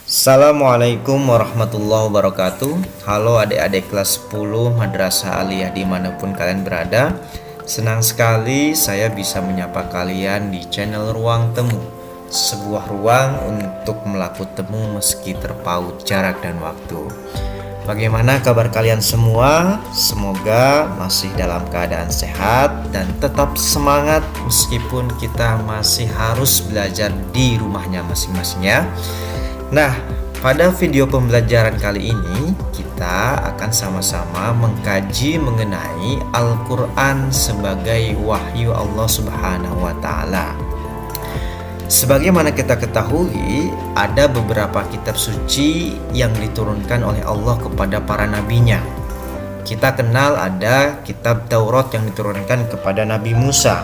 Assalamualaikum warahmatullahi wabarakatuh. Halo adik-adik kelas 10 Madrasah Aliyah dimanapun kalian berada. Senang sekali saya bisa menyapa kalian di channel Ruang Temu, sebuah ruang untuk melakukan temu meski terpaut jarak dan waktu. Bagaimana kabar kalian semua? Semoga masih dalam keadaan sehat dan tetap semangat meskipun kita masih harus belajar di rumahnya masing-masing ya. Nah, pada video pembelajaran kali ini kita akan sama-sama mengkaji mengenai Al-Quran sebagai wahyu Allah Subhanahu wa Ta'ala. Sebagaimana kita ketahui, ada beberapa kitab suci yang diturunkan oleh Allah kepada para nabinya. Kita kenal ada kitab Taurat yang diturunkan kepada Nabi Musa.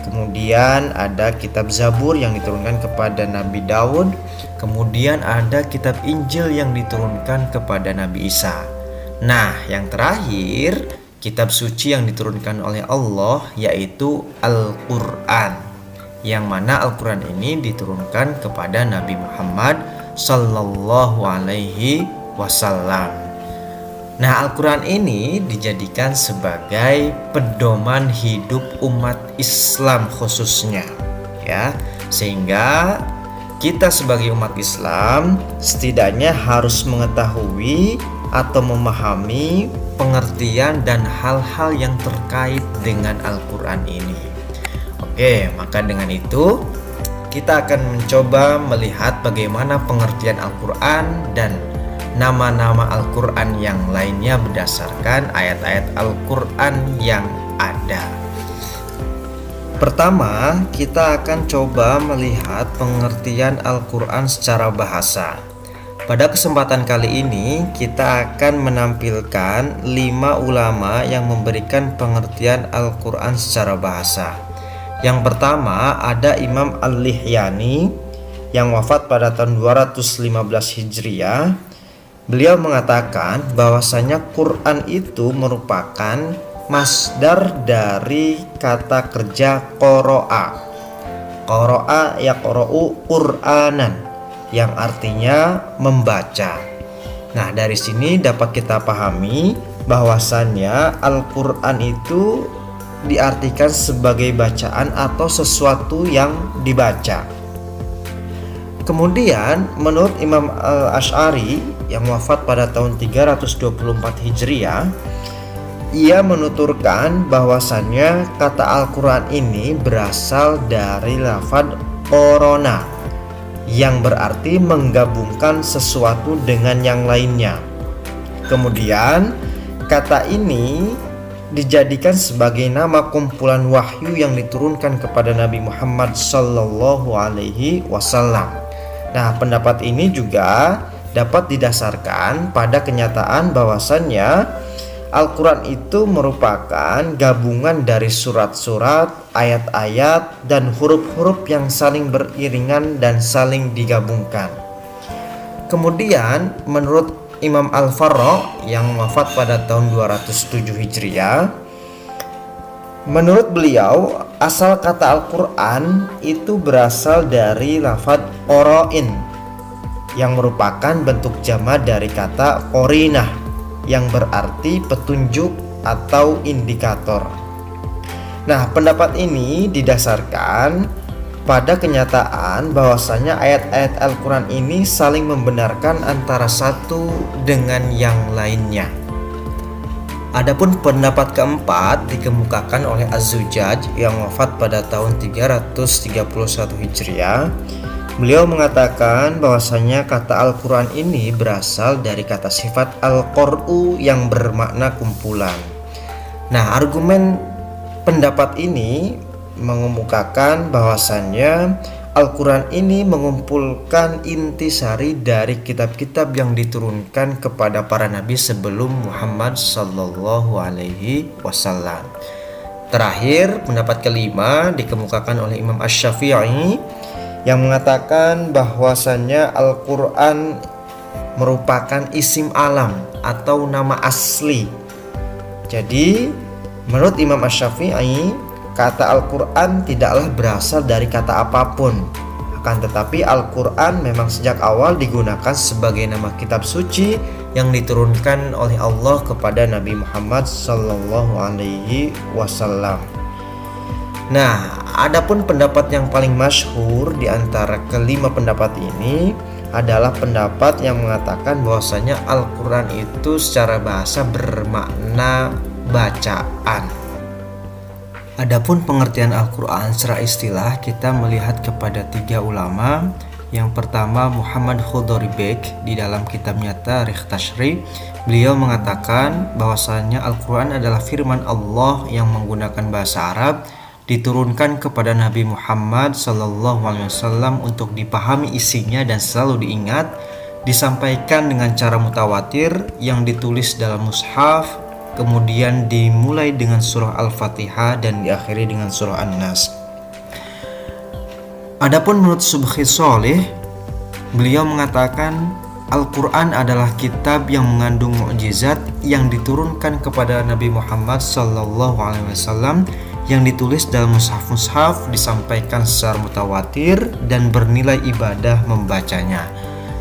Kemudian ada kitab Zabur yang diturunkan kepada Nabi Daud. Kemudian ada kitab Injil yang diturunkan kepada Nabi Isa. Nah, yang terakhir kitab suci yang diturunkan oleh Allah yaitu Al-Quran, yang mana Al-Quran ini diturunkan kepada Nabi Muhammad Sallallahu Alaihi Wasallam. Nah, Al-Quran ini dijadikan sebagai pedoman hidup umat Islam khususnya, ya, sehingga kita sebagai umat Islam setidaknya harus mengetahui atau memahami pengertian dan hal-hal yang terkait dengan Al-Quran ini. Oke, maka dengan itu kita akan mencoba melihat bagaimana pengertian Al-Quran dan nama-nama Al-Quran yang lainnya berdasarkan ayat-ayat Al-Quran yang ada. Pertama, kita akan coba melihat pengertian Al-Quran secara bahasa. Pada kesempatan kali ini, kita akan menampilkan 5 ulama yang memberikan pengertian Al-Quran secara bahasa. Yang pertama ada Imam Al-Lihyani yang wafat pada tahun 215 Hijriah. Beliau mengatakan bahwasanya Quran itu merupakan masdar dari kata kerja qoro'a. Qoro'a yaqra'u Qur'anan, yang artinya membaca. Nah, dari sini dapat kita pahami bahwasannya Al-Quran itu diartikan sebagai bacaan atau sesuatu yang dibaca. Kemudian menurut Imam Al-Asy'ari yang wafat pada tahun 324 Hijriah, ia menuturkan bahwasannya kata Al-Quran ini berasal dari lafaz korona, yang berarti menggabungkan sesuatu dengan yang lainnya. Kemudian kata ini dijadikan sebagai nama kumpulan wahyu yang diturunkan kepada Nabi Muhammad Sallallahu Alaihi Wasallam. Nah, pendapat ini juga dapat didasarkan pada kenyataan bahwasannya Al-Quran itu merupakan gabungan dari surat-surat, ayat-ayat, dan huruf-huruf yang saling beriringan dan saling digabungkan. Kemudian menurut Imam Al-Farra yang wafat pada tahun 207 Hijriah, menurut beliau asal kata Al-Quran itu berasal dari lafaz qoro'in, yang merupakan bentuk jamak dari kata qorinah, yang berarti petunjuk atau indikator. Nah, pendapat ini didasarkan pada kenyataan bahwasanya ayat-ayat Al-Quran ini saling membenarkan antara satu dengan yang lainnya. Adapun pendapat keempat dikemukakan oleh Az-Zujaj yang wafat pada tahun 331 Hijriah. Beliau mengatakan bahwasanya kata Al-Quran ini berasal dari kata sifat al-qur'u yang bermakna kumpulan. Nah, argumen pendapat ini mengemukakan bahwasannya Al-Quran ini mengumpulkan intisari dari kitab-kitab yang diturunkan kepada para nabi sebelum Muhammad Sallallahu Alaihi Wasallam. Terakhir, pendapat kelima dikemukakan oleh Imam Asy-Syafi'i yang mengatakan bahwasannya Al-Quran merupakan isim alam atau nama asli. Jadi, menurut Imam Asy-Syafi'i, kata Al-Quran tidaklah berasal dari kata apapun, Akan tetapi Al-Quran memang sejak awal digunakan sebagai nama kitab suci yang diturunkan oleh Allah kepada Nabi Muhammad Sallallahu Alaihi Wasallam. Nah, adapun pendapat yang paling masyhur di antara kelima pendapat ini adalah pendapat yang mengatakan bahwasanya Al-Quran itu secara bahasa bermakna bacaan. Adapun pengertian Al-Quran secara istilah, kita melihat kepada 3 ulama. Yang pertama Muhammad Khodori Bek di dalam kitabnya Tarikh Tashri, beliau mengatakan bahwasanya Al-Quran adalah firman Allah yang menggunakan bahasa Arab, diturunkan kepada Nabi Muhammad SAW untuk dipahami isinya dan selalu diingat, disampaikan dengan cara mutawatir yang ditulis dalam mushaf, kemudian dimulai dengan surah Al-Fatihah dan diakhiri dengan surah An-Nas. Adapun menurut Subhi Sholih, beliau mengatakan Al-Quran adalah kitab yang mengandung mukjizat yang diturunkan kepada Nabi Muhammad SAW, yang ditulis dalam mushaf-mushaf, disampaikan secara mutawatir dan bernilai ibadah membacanya.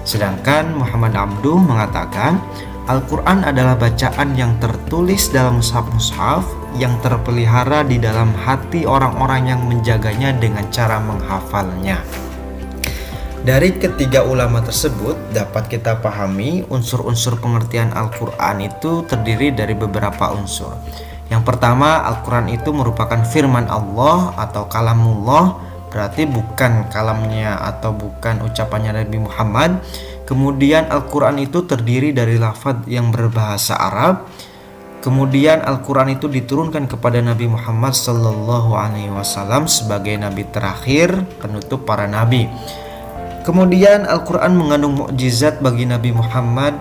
Sedangkan Muhammad Abduh mengatakan Al-Quran adalah bacaan yang tertulis dalam mushaf-mushaf yang terpelihara di dalam hati orang-orang yang menjaganya dengan cara menghafalnya. Dari ketiga ulama tersebut dapat kita pahami unsur-unsur pengertian Al-Quran itu terdiri dari beberapa unsur. Yang pertama, Al-Quran itu merupakan firman Allah atau kalamullah, berarti bukan kalamnya atau bukan ucapannya Nabi Muhammad. Kemudian Al-Quran itu terdiri dari lafaz yang berbahasa Arab. Kemudian Al-Quran itu diturunkan kepada Nabi Muhammad SAW sebagai nabi terakhir, penutup para nabi. Kemudian Al-Quran mengandung mukjizat bagi Nabi Muhammad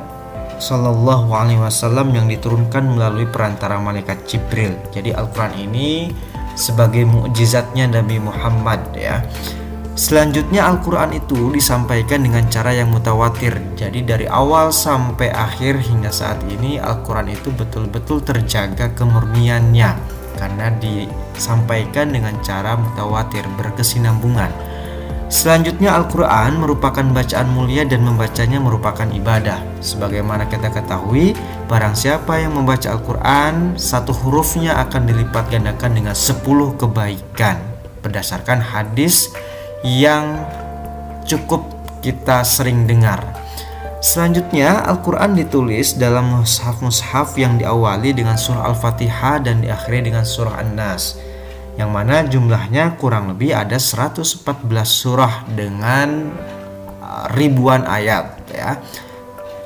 SAW yang diturunkan melalui perantara malaikat Jibril. Jadi Al-Quran ini sebagai mukjizatnya Nabi Muhammad ya. Selanjutnya Al-Quran itu disampaikan dengan cara yang mutawatir. Jadi dari awal sampai akhir hingga saat ini Al-Quran itu betul-betul terjaga kemurniannya karena disampaikan dengan cara mutawatir, berkesinambungan. Selanjutnya Al-Quran merupakan bacaan mulia dan membacanya merupakan ibadah. Sebagaimana kita ketahui, barang siapa yang membaca Al-Quran, satu hurufnya akan dilipat gandakan dengan 10 kebaikan. Berdasarkan hadis yang cukup kita sering dengar. Selanjutnya Al-Quran ditulis dalam mushaf-mushaf yang diawali dengan surah Al-Fatihah dan diakhiri dengan surah An-Nas, yang mana jumlahnya kurang lebih ada 114 surah dengan ribuan ayat ya.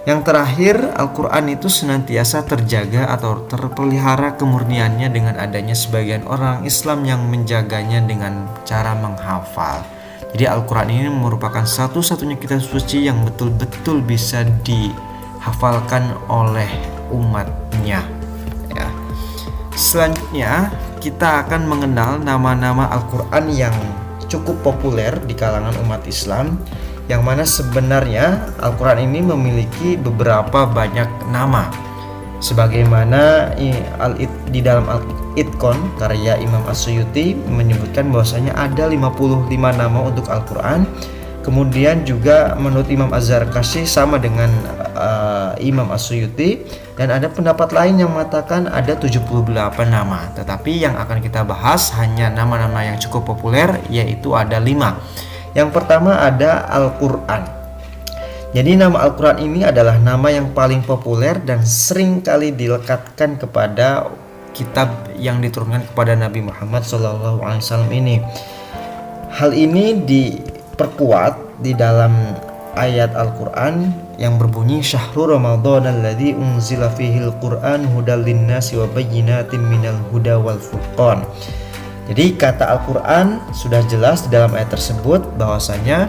Yang terakhir, Al-Quran itu senantiasa terjaga atau terpelihara kemurniannya dengan adanya sebagian orang Islam yang menjaganya dengan cara menghafal. Jadi Al-Quran ini merupakan satu-satunya kitab suci yang betul-betul bisa dihafalkan oleh umatnya ya. Selanjutnya kita akan mengenal nama-nama Al-Quran yang cukup populer di kalangan umat Islam, yang mana sebenarnya Al-Quran ini memiliki beberapa banyak nama. Sebagaimana di dalam Al-Itqan karya Imam As-Suyuti menyebutkan bahwasanya ada 55 nama untuk Al-Quran. Kemudian juga menurut Imam Az-Zarkashi sama dengan Imam As-Suyuti, dan ada pendapat lain yang mengatakan ada 78 nama. Tetapi yang akan kita bahas hanya nama-nama yang cukup populer, yaitu ada 5. Yang pertama ada Al-Quran. Jadi nama Al-Quran ini adalah nama yang paling populer dan sering kali dilekatkan kepada kitab yang diturunkan kepada Nabi Muhammad SAW ini. Hal ini diperkuat di dalam ayat Al-Quran yang berbunyi Syahrul Ramadan alladzi unzila fihil Qur'an hudal linnasi wa bayyinatin minal huda wal furqan. Jadi kata Al-Quran sudah jelas di dalam ayat tersebut bahwasanya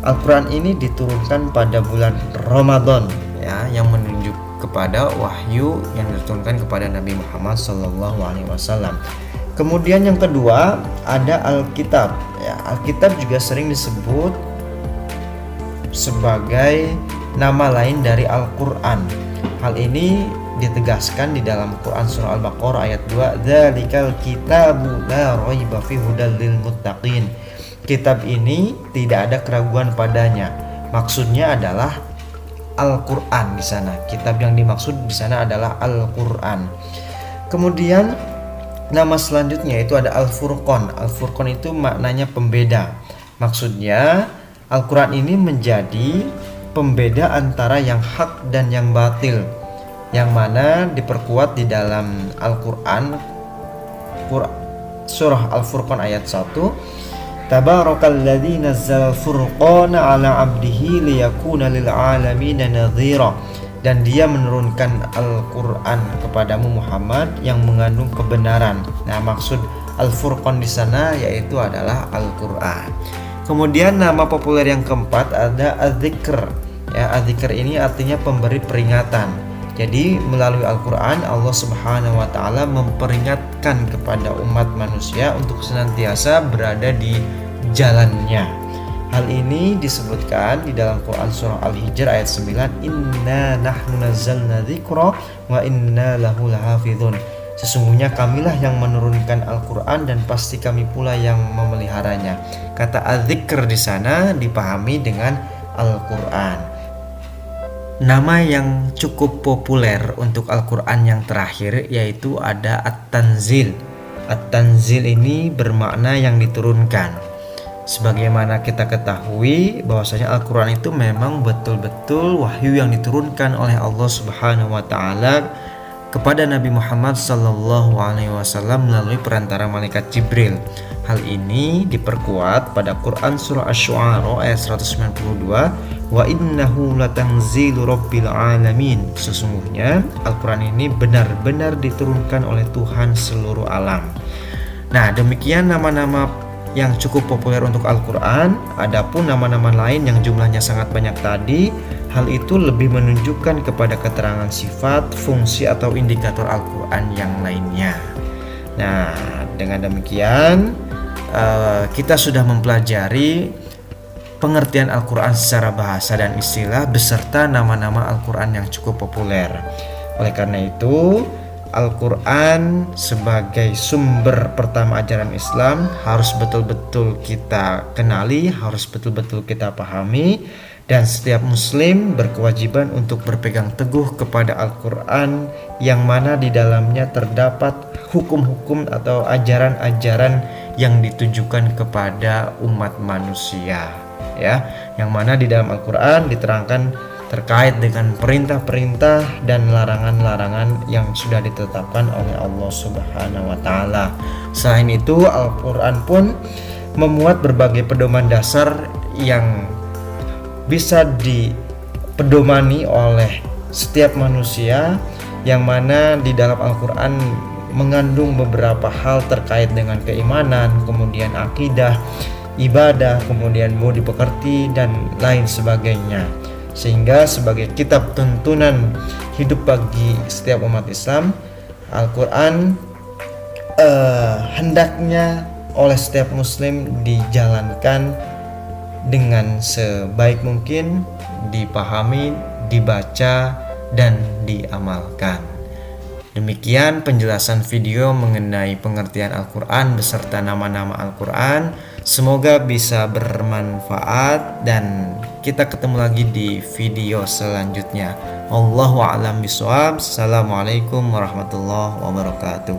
Al-Quran ini diturunkan pada bulan Ramadan ya, yang menunjuk kepada wahyu yang diturunkan kepada Nabi Muhammad SAW. Kemudian yang kedua ada Alkitab ya. Alkitab juga sering disebut sebagai nama lain dari Al-Quran. Hal ini ditegaskan di dalam Quran surah Al-Baqarah ayat 2, "Dzalikal kitabu la raiba fihi hudal lil muttaqin." kitab ini tidak ada keraguan padanya. Maksudnya adalah Al-Qur'an di sana. Kitab yang dimaksud di sana adalah Al-Qur'an. Kemudian nama selanjutnya itu ada Al-Furqan. Al-Furqan itu maknanya pembeda. Maksudnya Al-Qur'an ini menjadi pembeda antara yang hak dan yang batil, yang mana diperkuat di dalam Al-Qur'an surah Al-Furqan ayat 1. Tabarakalladzi nazzala al-furqana 'ala 'abdihi liyakuna lil 'alamina nadhira. Dan dia menurunkan Al-Qur'an kepadamu Muhammad yang mengandung kebenaran. Nah, maksud Al-Furqan di sana yaitu adalah Al-Qur'an. Kemudian nama populer yang keempat ada Az-Dzikr. Ya, Az-Dzikr ini artinya pemberi peringatan. Jadi melalui Al-Qur'an Allah Subhanahu wa taala memperingatkan kepada umat manusia untuk senantiasa berada di jalannya. Hal ini disebutkan di dalam Quran surah Al-Hijr ayat 9, Inna nahnu nazzalna dzikra wa inna lahu lahafizun. Sesungguhnya kamilah yang menurunkan Al-Qur'an dan pasti kami pula yang memeliharanya. Kata Az-Dzikr di sana dipahami dengan Al-Qur'an. Nama yang cukup populer untuk Al-Qur'an yang terakhir yaitu ada At-Tanzil. At-Tanzil ini bermakna yang diturunkan. Sebagaimana kita ketahui bahwasanya Al-Qur'an itu memang betul-betul wahyu yang diturunkan oleh Allah Subhanahu wa taala kepada Nabi Muhammad sallallahu alaihi wasallam melalui perantara malaikat Jibril. Hal ini diperkuat pada Quran surah Asy-Syu'ara ayat 192, wa innahu latanzilu rabbil alamin. Sesungguhnya Al-Qur'an ini benar-benar diturunkan oleh Tuhan seluruh alam. Nah, demikian nama-nama yang cukup populer untuk Al-Qur'an. Adapun nama-nama lain yang jumlahnya sangat banyak tadi, hal itu lebih menunjukkan kepada keterangan sifat, fungsi atau indikator Al-Qur'an yang lainnya. Nah, dengan demikian kita sudah mempelajari pengertian Al-Qur'an secara bahasa dan istilah beserta nama-nama Al-Qur'an yang cukup populer. Oleh karena itu, Al-Qur'an sebagai sumber pertama ajaran Islam harus betul-betul kita kenali, harus betul-betul kita pahami, dan setiap muslim berkewajiban untuk berpegang teguh kepada Al-Qur'an yang mana di dalamnya terdapat hukum-hukum atau ajaran-ajaran yang ditujukan kepada umat manusia, ya, yang mana di dalam Al-Qur'an diterangkan terkait dengan perintah-perintah dan larangan-larangan yang sudah ditetapkan oleh Allah Subhanahu wa taala. Selain itu, Al-Qur'an pun memuat berbagai pedoman dasar yang bisa dipedomani oleh setiap manusia, yang mana di dalam Al-Qur'an mengandung beberapa hal terkait dengan keimanan, kemudian akidah, ibadah, kemudian budi pekerti dan lain sebagainya. Sehingga sebagai kitab tuntunan hidup bagi setiap umat Islam, Al-Qur'an hendaknya oleh setiap muslim dijalankan dengan sebaik mungkin, dipahami, dibaca, dan diamalkan. Demikian penjelasan video mengenai pengertian Al-Qur'an beserta nama-nama Al-Qur'an. Semoga bisa bermanfaat dan kita ketemu lagi di video selanjutnya. Wallahu a'lam bishawab. Assalamualaikum warahmatullahi wabarakatuh.